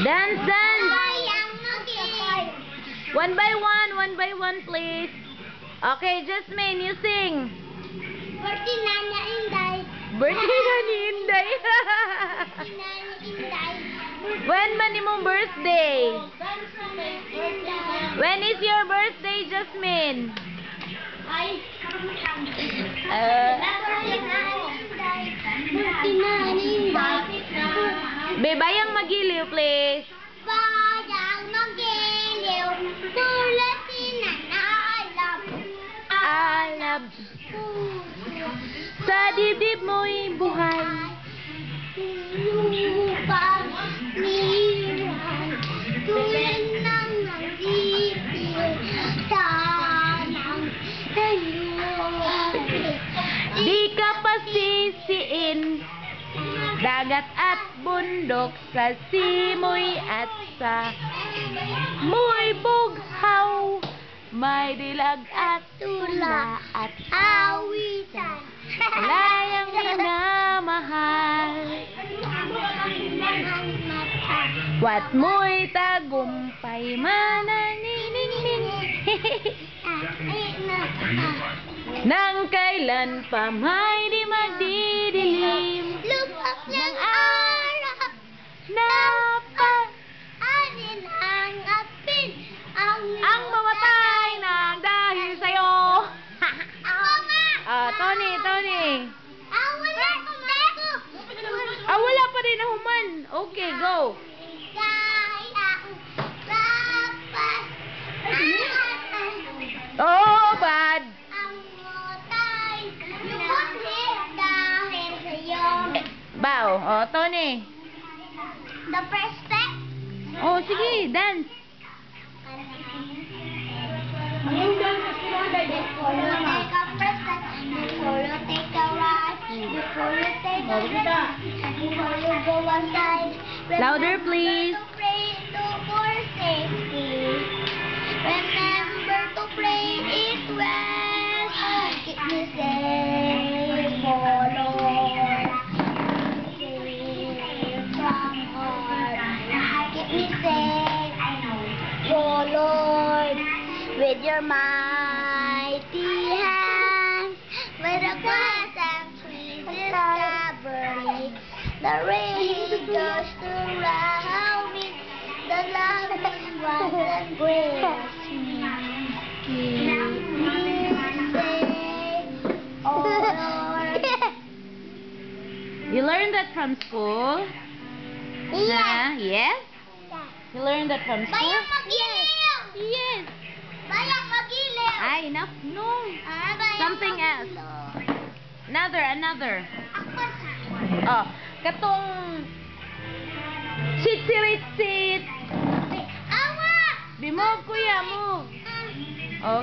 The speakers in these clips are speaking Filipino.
Dance, dance. One by one, please. Okay, Jasmine, you sing. Birthday na ni Inday. Birthday na ni Inday. When man imong birthday? When is your birthday, Jasmine? Bayang magiliw, please. Bayang magiliw, tulatin na naalab. Alab. Sa dibdib mo'y buhay. Lupang niran, tulad ng nagdipil, sanang nalulungkit. Di ka pasisiin, dagat at bundok, sa simoy at sa muy bughaw, may dilag at tula at Awitan. layang minamahal. Wat mo'y tagumpay mananinininin. Nang kailan pa may di magdidilim Lubak ng araw, anin ang apin, ang mamatay nang dahil sa'yo. Ako nga! Tony. Wala ko. Wala pa rin na human. Okay, go. Oh, bad. Ang mutay, lubot dahil sa'yo. Bow. Tony. The first step. Sige, dance. Before you take a first step, before you take a right, before you take a left, before you go outside, Louder, please. remember to pray for safety. Remember to pray it well. Keep me safe, oh Lord. Safe from harm. Keep me safe, oh Lord. With your mighty hands, with the grass and trees discovery, the rain goes around me, the loving ones that grace me. Keep me safe, oh Lord. You learned that from school? Yeah. Yes? You learned that from school? Bayang magiliw! Yes. Bayang magiliw! Enough. No. Bayang Something else. Another. Ako Katong sit. Awa! Di move, kuya, move.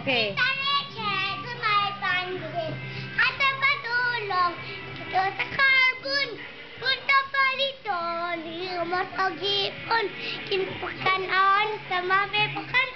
Okay. Sa leche, sa may pansit. At ang patulong, ito sa carbon. Punta pa dito, hindi mo sa gipon. Kinpakan on, sa mabipakan